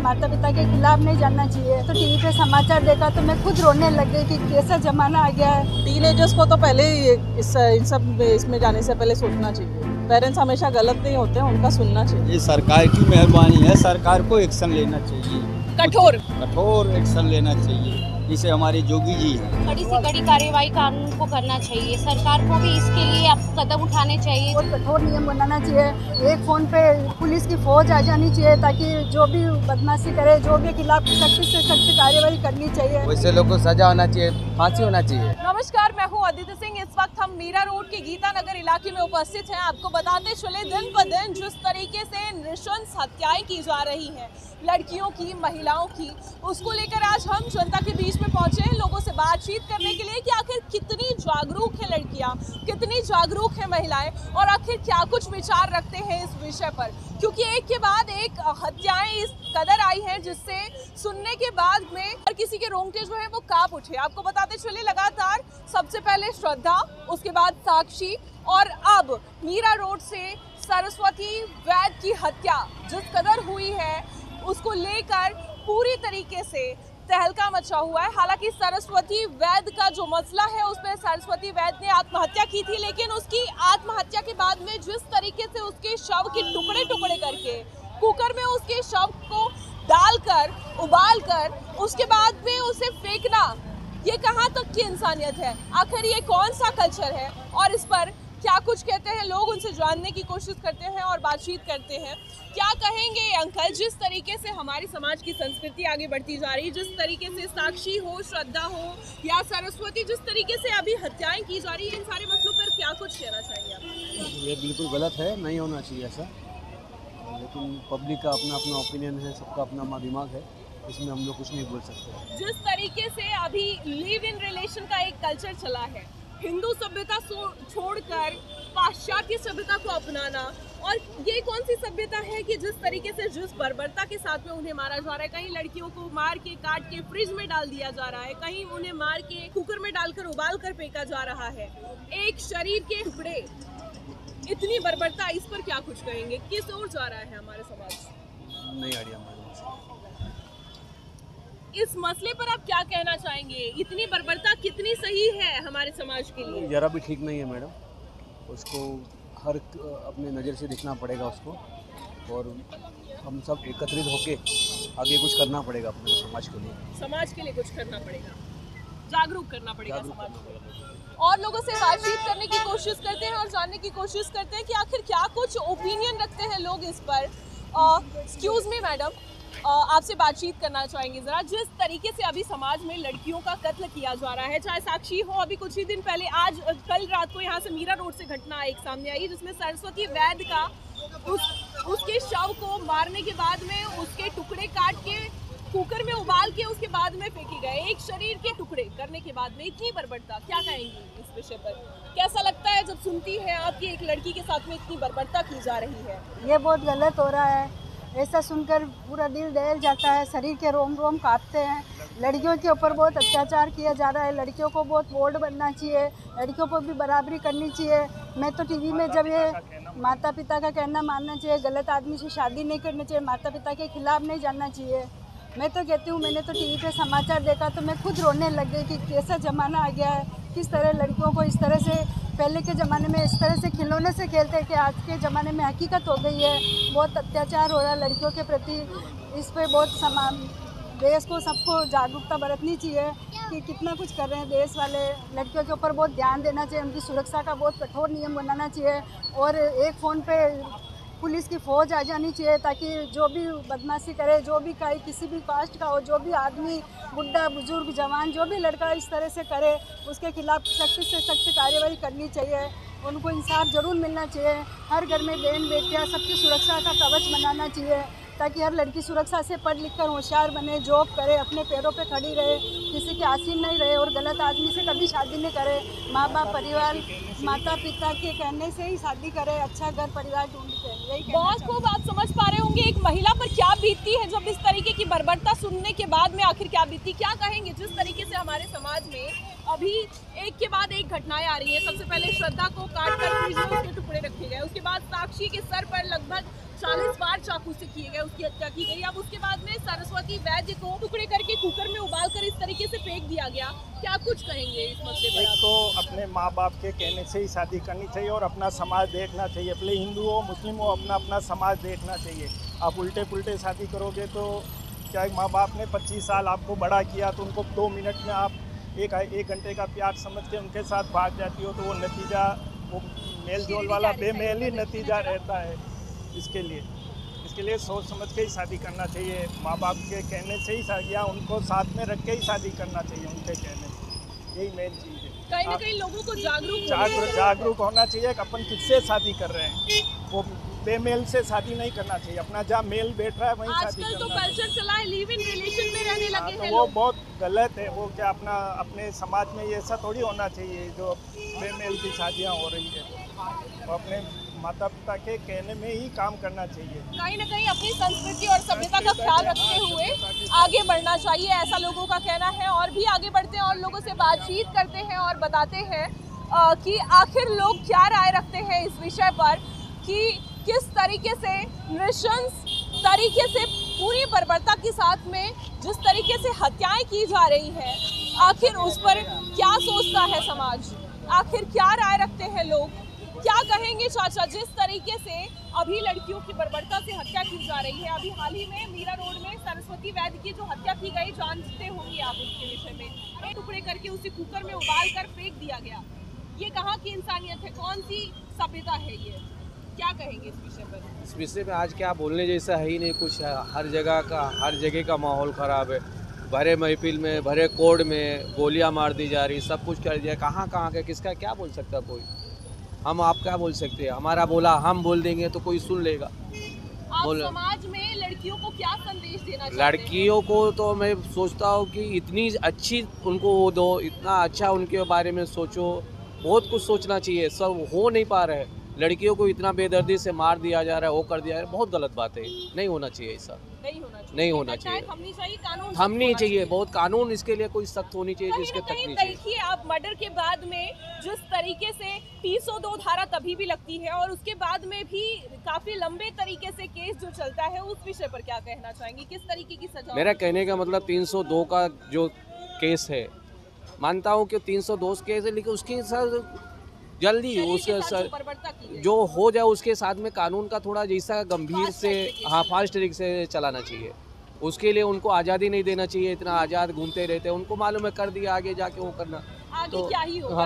माता पिता के खिलाफ नहीं जाना चाहिए। तो टीवी पे समाचार देखा तो मैं खुद रोने लग गई कि कैसा जमाना आ गया है। टीनेजर्स को तो पहले ही इन सब इसमें जाने से पहले सोचना चाहिए। पेरेंट्स हमेशा गलत नहीं होते हैं, उनका सुनना चाहिए। ये सरकार की मेहरबानी है, सरकार को एक्शन लेना चाहिए, कठोर एक्शन लेना चाहिए। जिसे हमारे जोगी जी हैं, कड़ी से कड़ी कार्रवाई कानून को करना चाहिए। सरकार को भी इसके लिए अब कदम उठाने चाहिए। बहुत कठोर नियम बनाना चाहिए। एक फ़ोन पे पुलिस की फ़ौज आ जानी चाहिए ताकि जो भी बदमाशी करे, जो भी खिलाफ सख्त से सख्त कार्रवाई करनी चाहिए। वैसे लोगों को सजा होना चाहिए, फांसी होना चाहिए। नमस्कार, मैं हूँ अदिति सिंह। इस वक्त हम मीरा रोड के गीता नगर इलाके में उपस्थित हैं। आपको बताते चले, दिन ब दिन जिस तरीके से नृशंस हत्याएं की जा रही हैं लड़कियों की, महिलाओं की, उसको लेकर आज हम जनता के बीच में पहुंचे हैं, लोगों से बातचीत करने के लिए कि आखिर कितनी जागरूक है लड़कियां, कितनी जागरूक है महिलाएं और आखिर क्या कुछ विचार रखते हैं इस विषय पर। क्योंकि एक के बाद एक हत्याएं इस कदर आई हैं जिससे सुनने के बाद में हर किसी के रोंगटे जो है वो कांप उठे। आपको बताते चले, लगातार सबसे पहले श्रद्धा, उसके बाद साक्षी और अब मीरा रोड से सरस्वती वैद की हत्या जिस कदर हुई है उसको लेकर पूरी तरीके से तहलका मचा हुआ है। हालांकि सरस्वती वैद का जो मसला है उस पर सरस्वती वैद ने आत्महत्या की थी, लेकिन उसकी आत्महत्या के बाद में जिस तरीके से उसके शव के टुकड़े टुकड़े करके कुकर में उसके शव को डालकर उबालकर उसके बाद में उसे फेंकना, ये कहाँ तक की इंसानियत है? आखिर ये कौन सा कल्चर है और इस पर क्या कुछ कहते हैं लोग? उनसे जानने की कोशिश करते हैं और बातचीत करते हैं। क्या कहेंगे अंकल, जिस तरीके से हमारी समाज की संस्कृति आगे बढ़ती जा रही है, जिस तरीके से साक्षी हो, श्रद्धा हो या सरस्वती, जिस तरीके से अभी हत्याएं की जा रही है, इन सारे मसलों पर क्या कुछ कहना चाहिए आप? ये बिल्कुल गलत है, नहीं होना चाहिए ऐसा। लेकिन पब्लिक का अपना अपना ओपिनियन है, सबका अपना अपना दिमाग है, इसमें हम लोग कुछ नहीं बोल सकते। जिस तरीके से अभी लिव इन रिलेशन का एक कल्चर चला है, हिंदू सभ्यता छोड़कर पाश्चात्य सभ्यता को अपनाना, और ये कौन सी सभ्यता है कि जिस तरीके से जिस बर्बरता के साथ में उन्हें मारा जा रहा है, कहीं लड़कियों को मार के काट के फ्रिज में डाल दिया जा रहा है, कहीं उन्हें मार के कुकर में डालकर उबाल कर फेंका जा रहा है, एक शरीर के टुकड़े, इतनी बर्बरता, इस पर क्या कुछ कहेंगे? किस ओर जा रहा है हमारे समाज? नहीं आइडिया हमारे। इस मसले पर आप क्या कहना चाहेंगे? इतनी बर्बरता कितनी सही है हमारे समाज के लिए? जरा भी ठीक नहीं है मैडम, उसको हर अपने नज़र से देखना पड़ेगा उसको, और हम सब एकत्रित होके आगे कुछ करना पड़ेगा अपने समाज के लिए। समाज के लिए कुछ करना पड़ेगा, जागरूक करना पड़ेगा समाज को। और लोगों से बातचीत करने की कोशिश करते हैं और जानने की कोशिश करते हैं कि आखिर क्या कुछ ओपिनियन रखते हैं लोग इस पर। एक्सक्यूज मी मैडम, आपसे बातचीत करना चाहेंगे ज़रा। जिस तरीके से अभी समाज में लड़कियों का कत्ल किया जा रहा है, चाहे साक्षी हो, अभी कुछ ही दिन पहले कल रात को यहाँ से मीरा रोड से घटना एक सामने आई जिसमें सरस्वती वैद का उसके शव को मारने के बाद में उसके टुकड़े काट के कुकर में उबाल के उसके बाद में फेंके गए, एक शरीर के टुकड़े करने के बाद में इतनी बर्बरता। क्या कहेंगी इस विषय पर? कैसा लगता है जब सुनती है आपकी एक लड़की के साथ में इतनी बर्बरता की जा रही है? ये बहुत गलत हो रहा है। ऐसा सुनकर पूरा दिल दहल जाता है, शरीर के रोम रोम कांपते हैं। लड़कियों के ऊपर बहुत अत्याचार किया जा रहा है, लड़कियों को बहुत बोल्ड बनना चाहिए, लड़कियों को भी बराबरी करनी चाहिए। मैं तो टीवी में जब ये माता पिता का कहना मानना चाहिए, गलत आदमी से शादी नहीं करनी चाहिए, माता पिता के खिलाफ नहीं जाना चाहिए। मैं तो कहती हूँ, मैंने तो टीवी पे समाचार देखा तो मैं खुद रोने लग गई कि कैसा ज़माना आ गया है, किस तरह लड़कियों को इस तरह से, पहले के ज़माने में इस तरह से खिलौने से खेलते कि आज के ज़माने में हकीकत हो गई है। बहुत अत्याचार हो रहा है लड़कियों के प्रति, इस पर बहुत देश को सबको जागरूकता बरतनी चाहिए कि कितना कुछ कर रहे हैं देश वाले। लड़कियों के ऊपर बहुत ध्यान देना चाहिए, उनकी सुरक्षा का बहुत कठोर नियम बनाना चाहिए, और एक फ़ोन पे पुलिस की फ़ौज आ जानी चाहिए ताकि जो भी बदमाशी करे, जो भी किसी भी कास्ट का हो, जो भी आदमी, बुढ़ा, बुजुर्ग, जवान, जो भी लड़का इस तरह से करे, उसके खिलाफ सख्त से सख्त कार्रवाई करनी चाहिए। उनको इंसाफ ज़रूर मिलना चाहिए। हर घर में बहन बेटियाँ, सबकी सुरक्षा का कवच बनाना चाहिए ताकि हर लड़की सुरक्षा से पढ़ लिख कर होशियार बने, जॉब करे, अपने पैरों पे खड़ी रहे, किसी के आसीन नहीं रहे और गलत आदमी से कभी शादी नहीं करे। माँ बाप, परिवार, माता पिता के कहने से ही शादी करे, अच्छा घर परिवार ढूंढ के। यही बहुत खूब आप समझ पा रहे होंगे एक महिला पर क्या बीतती है जब इस तरीके की बर्बरता सुनने के बाद में आखिर क्या बीतती। क्या कहेंगे जिस तरीके से हमारे समाज में अभी एक के बाद एक घटनाएं आ रही हैं? सबसे पहले श्रद्धा को काट कर फ्रिज में उसके टुकड़े रखे गए, उसके बाद साक्षी के सर पर लगभग 40 बार चाकू से किए गए, उसकी हत्या की गई। अब उसके बाद में सरस्वती वैद्य को टुकड़े करके कुकर में उबाल कर इस तरीके से फेंक दिया गया, क्या कुछ कहेंगे इस मसले पर? एक तो अपने माँ बाप के कहने से ही शादी करनी चाहिए और अपना समाज देखना चाहिए। भले हिंदू हो मुस्लिम हो, अपना अपना समाज देखना चाहिए। आप उल्टे पुल्टे शादी करोगे तो क्या माँ बाप ने 25 साल आपको बड़ा किया तो उनको 2 मिनट में आप एक घंटे का प्यार समझ के उनके साथ भाग जाती हो तो वो नतीजा वो मेल जोल वाला बेमेल ही नतीजा रहता है। इसके लिए सोच समझ के ही शादी करना चाहिए। माँ बाप के कहने से ही या उनको साथ में रख के ही शादी करना चाहिए उनके कहने से। यही मेन चीज़ है। कहीं ना कहीं लोगों को जागरूक होना चाहिए कि अपन किससे शादी कर रहे हैं। वो बेमेल से शादी नहीं करना चाहिए। अपना जहाँ मेल बैठ रहा है वहीं शादी करना चाहिए। आजकल तो कल्चर चला है, लिव इन रिलेशन में रहने लगे हैं तो वो बहुत गलत है। वो क्या अपने समाज में ये ऐसा थोड़ी होना चाहिए जो बेमेल की शादियाँ हो रही है। वो अपने माता पिता के कहने में ही काम करना चाहिए। कहीं ना कहीं अपनी संस्कृति और सभ्यता का ख्याल रखते हुए आगे बढ़ना चाहिए, ऐसा लोगों का कहना है। और भी आगे बढ़ते हैं और लोगों से बातचीत करते हैं और बताते हैं कि आखिर लोग क्या राय रखते हैं इस विषय पर कि किस तरीके से नृशंस तरीके से पूरी बर्बरता के साथ में जिस तरीके से हत्याएं की जा रही हैं, आखिर उस पर क्या सोचता है समाज, आखिर क्या राय रखते हैं लोग, क्या कहेंगे चाचा जिस तरीके से अभी लड़कियों की बर्बरता से हत्या की जा रही है। अभी हाल ही में मीरा रोड में सरस्वती वैद्य की जो हत्या की गई, जानते होंगे आप उसके विषय में, टुकड़े करके उसे कुकर में उबाल कर फेंक दिया गया। ये कहाँ की इंसानियत है, कौन सी सभ्यता है ये, क्या कहेंगे इस विषय पर? इस विषय में आज क्या बोलने जैसा है ही नहीं कुछ। हर जगह का माहौल ख़राब है। भरे महफिल में, भरे कोर्ट में गोलियां मार दी जा रही, सब कुछ कर दिया। कहाँ का किसका क्या बोल सकता है कोई? हम आप क्या बोल सकते हैं? हमारा बोला हम बोल देंगे तो कोई सुन लेगा। आप समाज में लड़कियों को क्या संदेश देना चाहते हैं? लड़कियों को तो मैं सोचता हूँ कि इतनी अच्छी उनको वो दो, इतना अच्छा उनके बारे में सोचो। बहुत कुछ सोचना चाहिए, सब हो नहीं पा रहा है। लड़कियों को इतना बेदर्दी से मार दिया जा रहा है, वो कर दिया जा रहा है, बहुत गलत बात है। नहीं होना चाहिए ऐसा, नहीं होना चाहिए। कानून थमनी चाहिए, बहुत कानून इसके लिए कोई सख्त होनी चाहिए जिसके तक नहीं चाहिए। देखिए आप मर्डर के बाद में जिस तरीके से 302 धारा तभी भी लगती है और उसके बाद में भी काफी लंबे तरीके से केस जो चलता है, उस विषय पर क्या कहना चाहेंगे, किस तरीके की सजा? मेरा कहने का मतलब 302 का जो केस है, मानता हूँ कि 302 केस है, लेकिन उसके साथ जल्दी उसके जो हो जाए उसके साथ में कानून का थोड़ा जैसा गंभीर से फास्ट ट्रैक से चलाना चाहिए। उसके लिए उनको आज़ादी नहीं देना चाहिए। इतना आज़ाद घूमते रहते हैं, उनको मालूम है कर दिया, आगे जाके वो करना तो क्या ही होगा।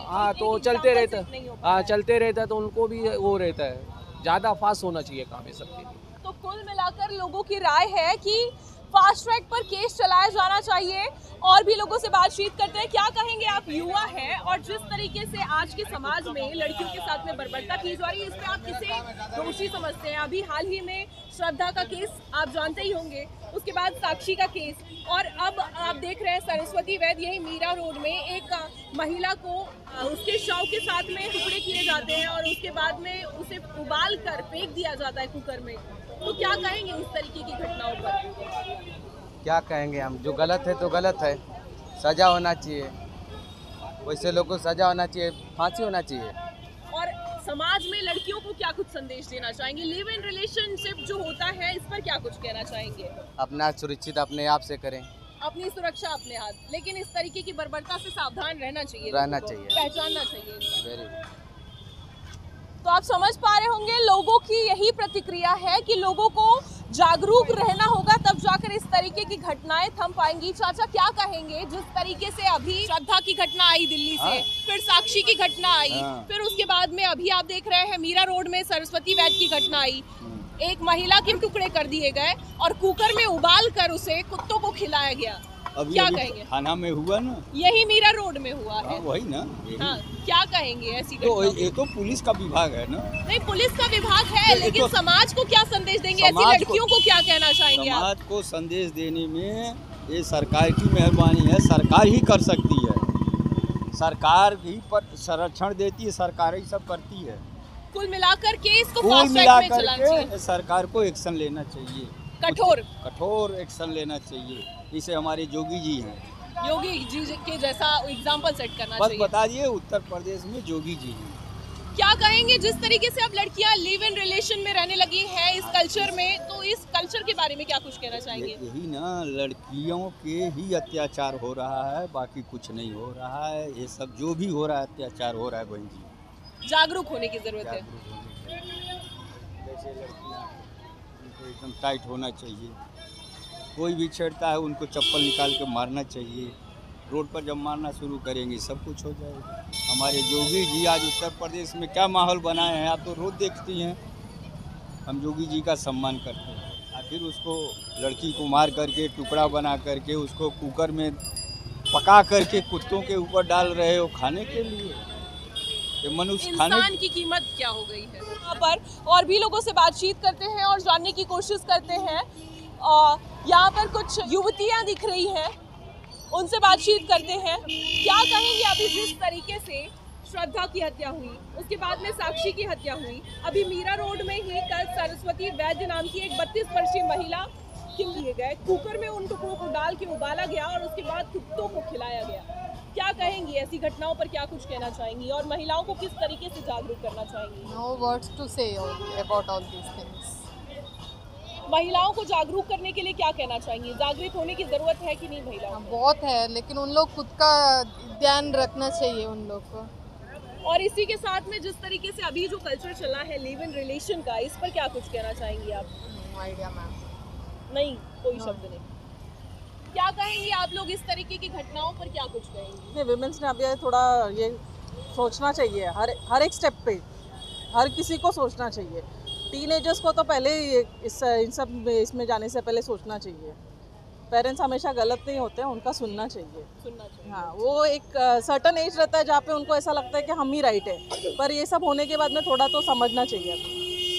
हाँ तो चलते रहता है, चलते रहता है तो उनको भी वो रहता है। ज़्यादा फास्ट होना चाहिए काम ये सबके लिए। तो कुल मिलाकर लोगों की राय है कि फास्ट ट्रैक पर केस चलाया जाना चाहिए। और भी लोगों से बातचीत करते हैं, क्या कहेंगे आप युवा हैं और जिस तरीके से आज के समाज में लड़कियों के साथ में बर्बरता की जा रही है, इस पे आप किसे दोषी समझते हैं? अभी हाल ही में श्रद्धा का केस आप जानते ही होंगे, उसके बाद साक्षी का केस, और अब आप देख रहे हैं सरस्वती वैद्य यही मीरा रोड में एक महिला को उसके शव के साथ में टुकड़े किए जाते हैं और उसके बाद में उसे उबाल कर फेंक दिया जाता है कुकर में। तो क्या कहेंगे इस तरीके की घटनाओं पर? क्या कहेंगे हम, जो गलत है तो गलत है, सजा होना चाहिए, वैसे लोगों को सजा होना चाहिए, फांसी होना चाहिए। और समाज में लड़कियों को क्या कुछ संदेश देना चाहेंगे? लिव इन रिलेशनशिप जो होता है, इस पर क्या कुछ कहना चाहेंगे? अपना सुरक्षित अपने आप से करें, अपनी सुरक्षा अपने हाथ, लेकिन इस तरीके की बर्बरता से सावधान रहना चाहिए, पहचानना चाहिए। Very good. तो आप समझ पा रहे होंगे लोगों की यही प्रतिक्रिया है कि लोगों को जागरूक रहना होगा, तब जाकर इस तरीके की घटनाएं थम पाएंगी। चाचा क्या कहेंगे जिस तरीके से अभी श्रद्धा की घटना आई दिल्ली से, फिर साक्षी की घटना आई, फिर उसके बाद में अभी आप देख रहे हैं मीरा रोड में सरस्वती वैद्य की घटना आई, एक महिला के टुकड़े कर दिए गए और कुकर में उबाल कर उसे कुत्तों को खिलाया गया। क्या कहेंगे? थाना में हुआ ना, यही मीरा रोड में हुआ है। वही ना। हाँ, क्या कहेंगे ऐसी तो ये तो पुलिस का विभाग है ना। नहीं, पुलिस का विभाग है, लेकिन तो समाज को क्या संदेश देंगे? ऐसी लड़कियों को क्या कहना चाहेंगे? समाज को संदेश देने में ये सरकार की मेहरबानी है, सरकार ही कर सकती है। सरकार ही पर संरक्षण देती है, सरकार ही सब करती है। कुल मिलाकर के इसको फास्ट ट्रैक में चलाना चाहिए। सरकार को एक्शन लेना चाहिए, कठोर एक्शन लेना चाहिए। इसे हमारे योगी जी हैं, योगी जी के जैसा एग्जाम्पल सेट करना बस चाहिए। बता दिए उत्तर प्रदेश में योगी जी हैं। क्या कहेंगे जिस तरीके से अब लड़कियां लिव इन रिलेशन में रहने लगी हैं इस कल्चर में, तो इस कल्चर के बारे में क्या कुछ कहना चाहेंगे? यही ना, लड़कियों के ही अत्याचार हो रहा है, बाकी कुछ नहीं हो रहा है। ये सब जो भी हो रहा है अत्याचार हो रहा है बहन जी। जागरूक होने की जरूरत है। जैसे लड़कियाँ, उनको एकदम टाइट होना चाहिए। कोई भी छेड़ता है उनको चप्पल निकाल के मारना चाहिए। रोड पर जब मारना शुरू करेंगे सब कुछ हो जाएगा। हमारे योगी जी आज उत्तर प्रदेश में क्या माहौल बनाए हैं, आप तो रोज देखती हैं। हम योगी जी का सम्मान करते हैं। आखिर उसको लड़की को मार करके टुकड़ा बना करके उसको कुकर में पका करके कुत्तों के ऊपर डाल रहे हो खाने के लिए। ये मनुष्य खाने इंसान की कीमत क्या हो गई है? यहाँ पर और भी लोगों से बातचीत करते हैं और जानने की कोशिश करते हैं। यहाँ पर कुछ युवतियाँ दिख रही हैं, उनसे बातचीत करते हैं। क्या कहेंगे अभी जिस तरीके से श्रद्धा की हत्या हुई, उसके बाद में साक्षी की हत्या हुई, अभी मीरा रोड में ही कल सरस्वती वैद्य नाम की एक 32 वर्षीय महिला किल लिए गए, कुकर में उन टुकड़ों को डाल के उबाला गया और उसके बाद कुत्तों को खिलाया गया। क्या कहेंगी ऐसी घटनाओं पर, क्या कुछ कहना चाहेंगी और महिलाओं को किस तरीके से जागरूक करना चाहेंगी? No words to say about all these things. महिलाओं को जागरूक करने के लिए क्या कहना चाहेंगी? जागृत होने की जरूरत है कि नहीं महिलाओं को? बहुत है, लेकिन उन लोग खुद का ध्यान रखना चाहिए उन लोग को। और इसी के साथ में जिस तरीके से अभी जो कल्चर चला है लिव इन रिलेशन का, इस पर क्या कुछ कहना चाहेंगी आप? Idea ma'am. नहीं, कोई शब्द नहीं। क्या कहेंगी आप लोग इस तरीके की घटनाओं पर, क्या कुछ कहेंगी? नहीं, विमेंस ने अभी थोड़ा ये सोचना चाहिए, हर एक स्टेप पे हर किसी को सोचना चाहिए। टीनेजर्स को तो पहले इन सब इसमें जाने से पहले सोचना चाहिए। पेरेंट्स हमेशा गलत नहीं होते हैं, उनका सुनना चाहिए। हाँ, वो एक सर्टन एज रहता है जहाँ पे उनको ऐसा लगता है कि हम ही राइट है, पर ये सब होने के बाद में थोड़ा तो समझना चाहिए।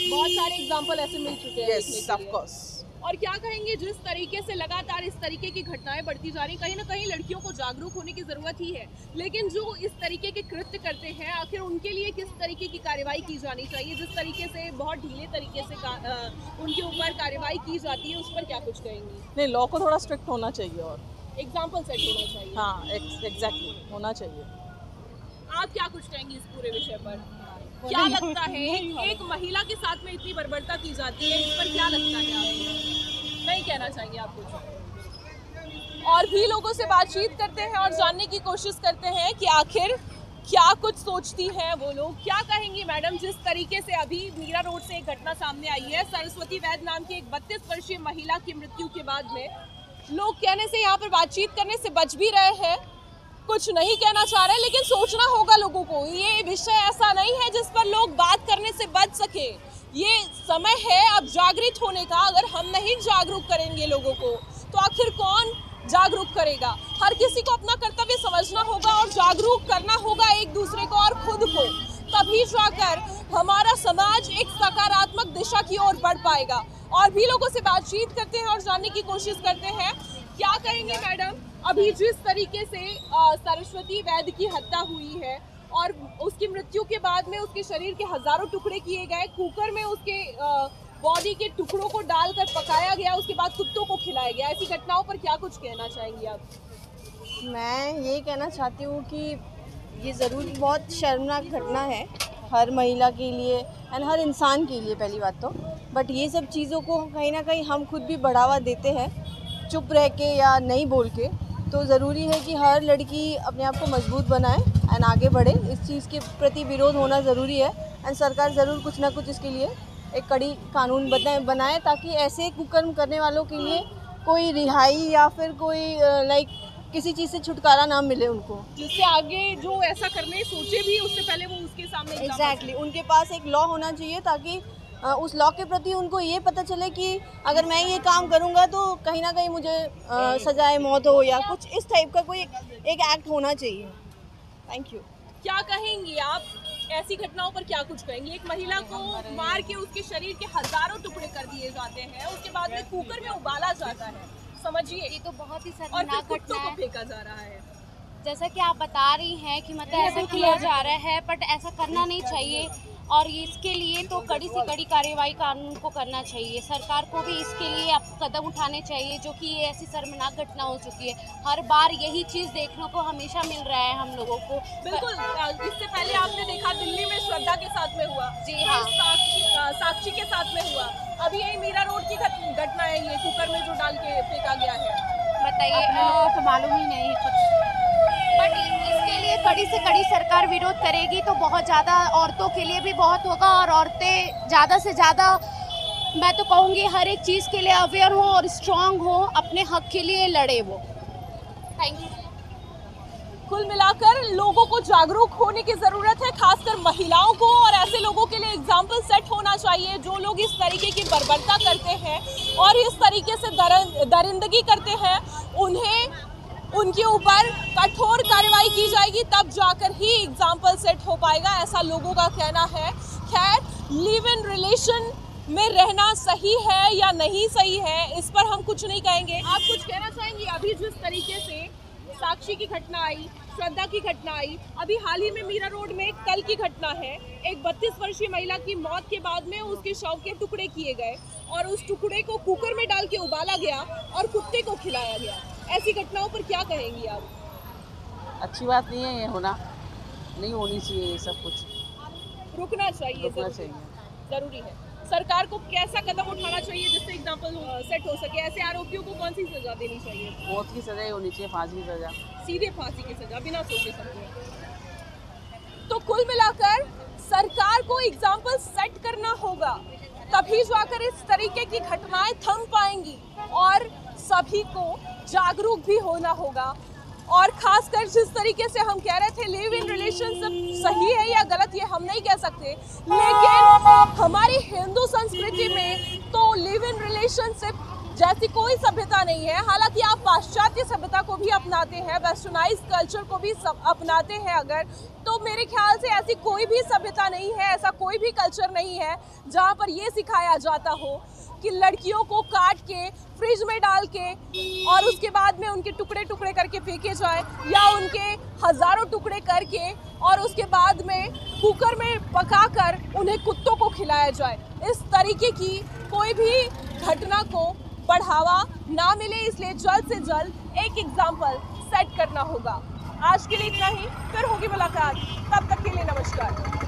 बहुत सारे एग्जाम्पल ऐसे मिल चुके हैं। Yes, of course. और क्या कहेंगे जिस तरीके से लगातार इस तरीके की घटनाएं बढ़ती जा रही, कहीं ना कहीं लड़कियों को जागरूक होने की जरूरत ही है, लेकिन जो इस तरीके के कृत्य करते हैं आखिर उनके लिए किस तरीके की कार्रवाई की जानी चाहिए? जिस तरीके से बहुत ढीले तरीके से उनके ऊपर कार्रवाई की जाती है, उस पर क्या कुछ कहेंगी? नहीं, लॉ को थोड़ा स्ट्रिक्ट होना चाहिए और एग्जाम्पल सेट होना चाहिए। हाँ, एग्जैक्टली होना चाहिए। आप क्या कुछ कहेंगी इस पूरे विषय पर? क्या लगता है एक महिला के साथ में इतनी बर्बरता की जाती है, इस पर क्या लगता है आपको? नहीं कहना चाहिए आप कुछ? और भी लोगों से बातचीत करते हैं और जानने की कोशिश करते हैं कि आखिर क्या कुछ सोचती हैं वो लोग। क्या कहेंगी मैडम जिस तरीके से अभी मीरा रोड से एक घटना सामने आई है, सरस्वती वैद्य नाम की एक 32 वर्षीय महिला की मृत्यु के बाद में लोग कहने से, यहाँ पर बातचीत करने से बच भी रहे हैं, कुछ नहीं कहना चाह रहे, लेकिन सोचना होगा लोगों को। ये विषय ऐसा नहीं है जिस पर लोग बात करने से बच सके। ये समय है अब जागृत होने का। अगर हम नहीं जागरूक करेंगे लोगों को तो आखिर कौन जागरूक करेगा? हर किसी को अपना कर्तव्य समझना होगा और जागरूक करना होगा एक दूसरे को और खुद को, तभी जाकर हमारा समाज एक सकारात्मक दिशा की ओर बढ़ पाएगा। और भी लोगों से बातचीत करते हैं और जानने की कोशिश करते हैं। क्या कहेंगे मैडम अभी जिस तरीके से सरस्वती वैद्य की हत्या हुई है और उसकी मृत्यु के बाद में उसके शरीर के हजारों टुकड़े किए गए, कुकर में उसके बॉडी के टुकड़ों को डालकर पकाया गया, उसके बाद कुत्तों को खिलाया गया, ऐसी घटनाओं पर क्या कुछ कहना चाहेंगी आप? मैं ये कहना चाहती हूँ कि ये ज़रूर बहुत शर्मनाक घटना है हर महिला के लिए एंड हर इंसान के लिए, पहली बात तो। बट ये सब चीज़ों को कहीं ना कहीं हम खुद भी बढ़ावा देते हैं चुप रह के या नहीं बोल के। तो ज़रूरी है कि हर लड़की अपने आप को मजबूत बनाए एंड आगे बढ़े। इस चीज़ के प्रति विरोध होना ज़रूरी है एंड सरकार ज़रूर कुछ ना कुछ इसके लिए एक कड़ी कानून बनाए ताकि ऐसे कुकर्म करने वालों के लिए कोई रिहाई या फिर कोई किसी चीज़ से छुटकारा ना मिले उनको, जिससे आगे जो ऐसा करने सोचे भी उससे पहले वो उसके सामने एग्जैक्टली उनके पास एक लॉ होना चाहिए ताकि उस लॉ के प्रति उनको ये पता चले कि अगर मैं ये काम करूँगा तो कहीं ना कहीं मुझे सजाए मौत हो या कुछ इस टाइप का कोई एक एक्ट होना चाहिए। Thank you. क्या कहेंगी आप ऐसी घटनाओं पर, क्या कुछ कहेंगी? एक महिला को मार के उसके शरीर के हजारों टुकड़े कर दिए जाते हैं, उसके बाद में कुकर में उबाला जाता है, समझिए, ये तो बहुत ही और शर्मनाक फिर घटना को है। फेंका जा रहा है। जैसा कि आप बता रही हैं कि मतलब ऐसा किया जा रहा है, बट ऐसा करना नहीं चाहिए। और इसके लिए तो कड़ी से कड़ी कार्रवाई कानून को करना चाहिए। सरकार को भी इसके लिए अब कदम उठाने चाहिए, जो कि ये ऐसी शर्मनाक घटना हो चुकी है। हर बार यही चीज़ देखने को हमेशा मिल रहा है हम लोगों को। बिल्कुल, इससे पहले आपने देखा दिल्ली में श्रद्धा के साथ में हुआ, जी हाँ, साक्षी के साथ में हुआ, अभी यही मीरा रोड की घटना है, ये कुकर में जो डाल के फेंका गया है। बताइए, तो मालूम ही नहीं कुछ, बट इसके लिए कड़ी से कड़ी सरकार विरोध करेगी तो बहुत ज़्यादा औरतों के लिए भी बहुत होगा, और औरतें ज़्यादा से ज़्यादा, मैं तो कहूँगी, हर एक चीज़ के लिए अवेयर हो और स्ट्रांग हो, अपने हक के लिए लड़े वो। Thank you. कुल मिलाकर लोगों को जागरूक होने की ज़रूरत है, खासकर महिलाओं को, और ऐसे लोगों के लिए एग्जाम्पल सेट होना चाहिए जो लोग इस तरीके की बर्बरता करते हैं और इस तरीके से दरिंदगी करते हैं। उनके ऊपर कठोर कार्रवाई की जाएगी, तब जाकर ही एग्जाम्पल सेट हो पाएगा, ऐसा लोगों का कहना है। खैर, लिव इन रिलेशन में रहना सही है या नहीं सही है, इस पर हम कुछ नहीं कहेंगे। आप कुछ कहना चाहेंगे? अभी जिस तरीके से साक्षी की घटना आई, श्रद्धा की घटना आई, अभी हाल ही में मीरा रोड में कल की घटना है, एक 32 वर्षीय महिला की मौत के बाद में उसके शव के टुकड़े किए गए और उस टुकड़े को कुकर में डाल के उबाला गया और कुत्ते को खिलाया गया। ऐसी घटनाओं पर क्या कहेंगी आप? अच्छी बात नहीं है ये होना, नहीं होनी चाहिए, ये सब कुछ रुकना चाहिए, जरूरी है। सरकार को कैसा कदम उठाना चाहिए जिससे एग्जाम्पल सेट हो सके? ऐसे आरोपियों को कौन सी सजा देनी चाहिए? मौत की सजा होनी चाहिए, फांसी की सजा, सीधे फांसी की सजा, बिना सोचे समझे। तो कुल मिलाकर सरकार को एग्जाम्पल सेट करना होगा, तभी जाकर इस तरीके की घटनाएं थम पाएंगी और सभी को जागरूक भी होना होगा। और खासकर जिस तरीके से हम कह रहे थे लिव इन रिलेशनशिप सही है या गलत, ये हम नहीं कह सकते, लेकिन हमारी हिंदू संस्कृति में तो लिव इन रिलेशनशिप जैसी कोई सभ्यता नहीं है। हालांकि आप पाश्चात्य सभ्यता को भी अपनाते हैं, वेस्टर्नाइज कल्चर को भी अपनाते हैं अगर, तो मेरे ख्याल से ऐसी कोई भी सभ्यता नहीं है, ऐसा कोई भी कल्चर नहीं है जहाँ पर ये सिखाया जाता हो कि लड़कियों को काट के फ्रिज में डाल के और उसके बाद में उनके टुकड़े टुकड़े करके फेंके जाए, या उनके हजारों टुकड़े करके और उसके बाद में कुकर में पकाकर उन्हें कुत्तों को खिलाया जाए। इस तरीके की कोई भी घटना को बढ़ावा ना मिले, इसलिए जल्द से जल्द एक एग्जाम्पल सेट करना होगा। आज के लिए इतना ही, फिर होगी मुलाकात, तब तक के लिए नमस्कार।